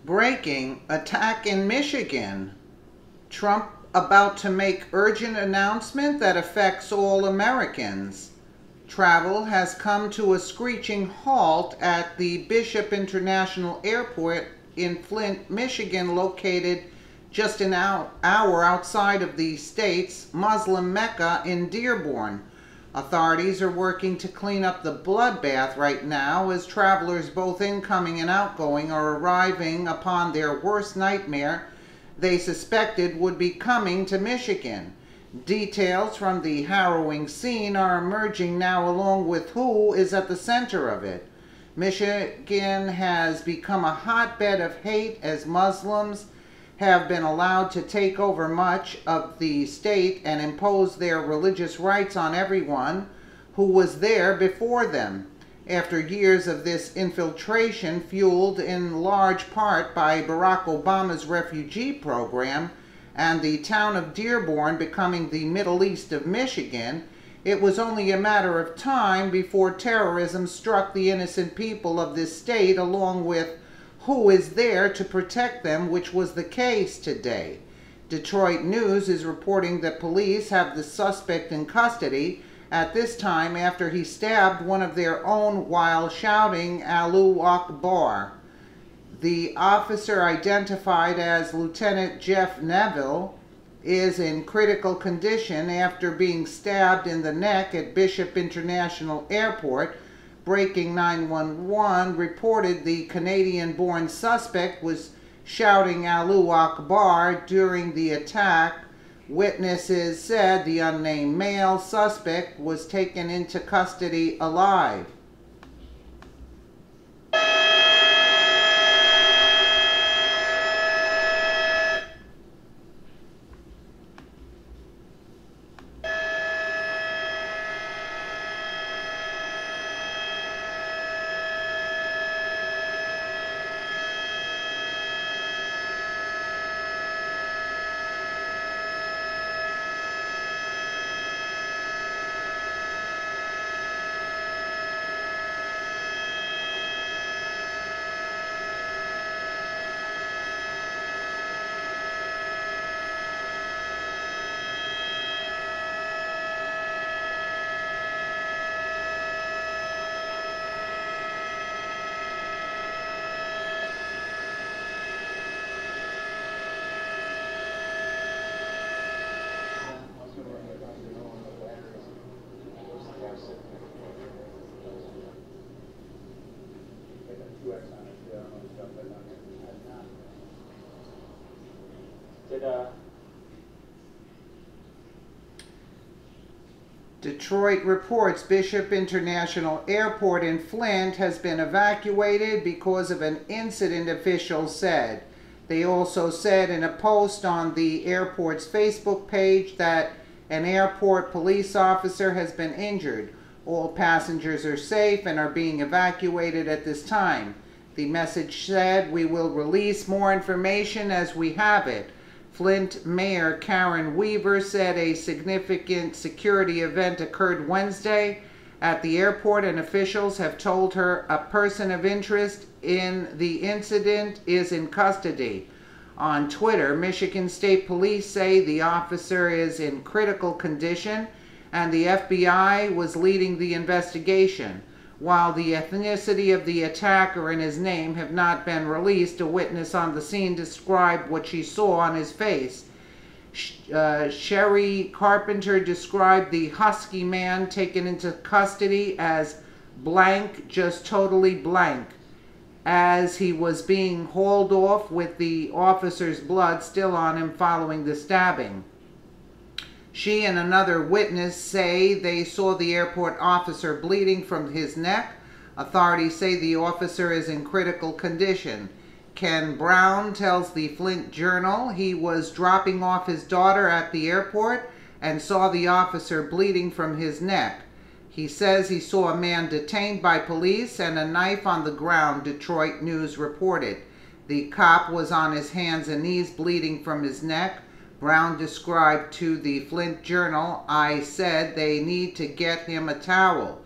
Breaking: attack in Michigan. Trump about to make urgent announcement that affects all Americans. Travel has come to a screeching halt at the Bishop International Airport in Flint, Michigan, located just an hour outside of the state's Muslim Mecca in Dearborn. Authorities are working to clean up the bloodbath right now as travelers both incoming and outgoing are arriving upon their worst nightmare they suspected would be coming to Michigan. Details from the harrowing scene are emerging now, along with who is at the center of it. Michigan has become a hotbed of hate as Muslims have been allowed to take over much of the state and impose their religious rights on everyone who was there before them. After years of this infiltration, fueled in large part by Barack Obama's refugee program and the town of Dearborn becoming the Middle East of Michigan, it was only a matter of time before terrorism struck the innocent people of this state, along with who is there to protect them, which was the case today. Detroit News is reporting that police have the suspect in custody at this time after he stabbed one of their own while shouting Allahu Akbar. The officer, identified as Lieutenant Jeff Neville, is in critical condition after being stabbed in the neck at Bishop International Airport. Breaking 911 reported the Canadian-born suspect was shouting Allahu Akbar during the attack. Witnesses said the unnamed male suspect was taken into custody alive. Detroit reports Bishop International Airport in Flint has been evacuated because of an incident, officials said. They also said in a post on the airport's Facebook page that an airport police officer has been injured. All passengers are safe and are being evacuated at this time. The message said, "We will release more information as we have it." Flint Mayor Karen Weaver said a significant security event occurred Wednesday at the airport, and officials have told her a person of interest in the incident is in custody. On Twitter, Michigan State Police say the officer is in critical condition and the FBI was leading the investigation. While the ethnicity of the attacker and his name have not been released, a witness on the scene described what she saw on his face. Sherry Carpenter described the husky man taken into custody as blank, just totally blank, as he was being hauled off with the officer's blood still on him following the stabbing. She and another witness say they saw the airport officer bleeding from his neck. Authorities say the officer is in critical condition. Ken Brown tells the Flint Journal he was dropping off his daughter at the airport and saw the officer bleeding from his neck. He says he saw a man detained by police and a knife on the ground, Detroit News reported. The cop was on his hands and knees bleeding from his neck. Brown described to the Flint Journal, "I said they need to get him a towel."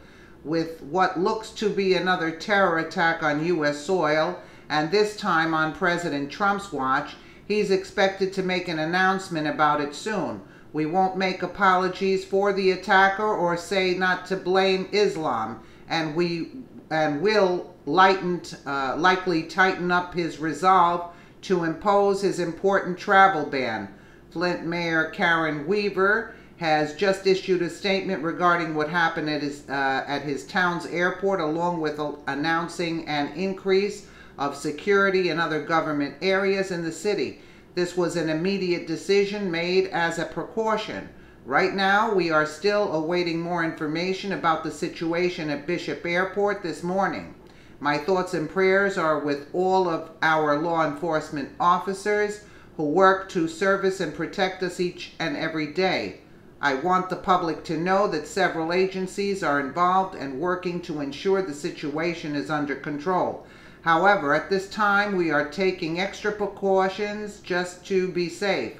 With what looks to be another terror attack on U.S. soil and this time on President Trump's watch, he's expected to make an announcement about it soon. We won't make apologies for the attacker or say not to blame Islam, and will likely tighten up his resolve to impose his important travel ban. Flint Mayor Karen Weaver has just issued a statement regarding what happened at his town's airport, along with announcing an increase of security in other government areas in the city. This was an immediate decision made as a precaution. Right now, we are still awaiting more information about the situation at Bishop Airport this morning. My thoughts and prayers are with all of our law enforcement officers who work to service and protect us each and every day. I want the public to know that several agencies are involved and working to ensure the situation is under control. However, at this time, we are taking extra precautions just to be safe.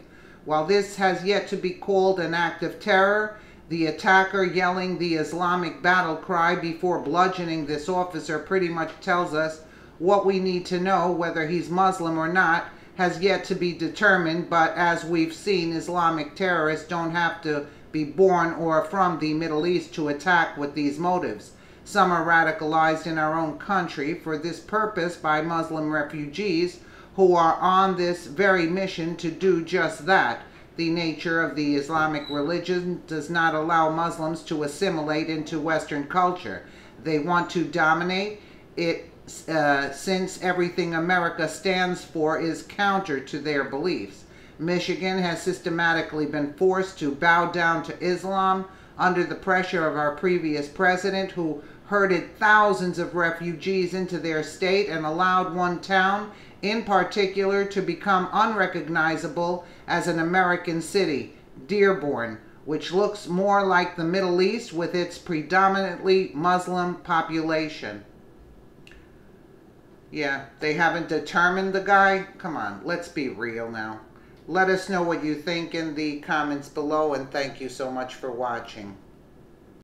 While this has yet to be called an act of terror, the attacker yelling the Islamic battle cry before bludgeoning this officer pretty much tells us what we need to know. Whether he's Muslim or not has yet to be determined, but as we've seen, Islamic terrorists don't have to be born or from the Middle East to attack with these motives. Some are radicalized in our own country for this purpose by Muslim refugees who are on this very mission to do just that. The nature of the Islamic religion does not allow Muslims to assimilate into Western culture. They want to dominate it since everything America stands for is counter to their beliefs. Michigan has systematically been forced to bow down to Islam under the pressure of our previous president, who herded thousands of refugees into their state and allowed one town in particular to become unrecognizable as an American city, Dearborn, which looks more like the Middle East with its predominantly Muslim population. Yeah, they haven't determined the guy? Come on, let's be real now. Let us know what you think in the comments below, and thank you so much for watching.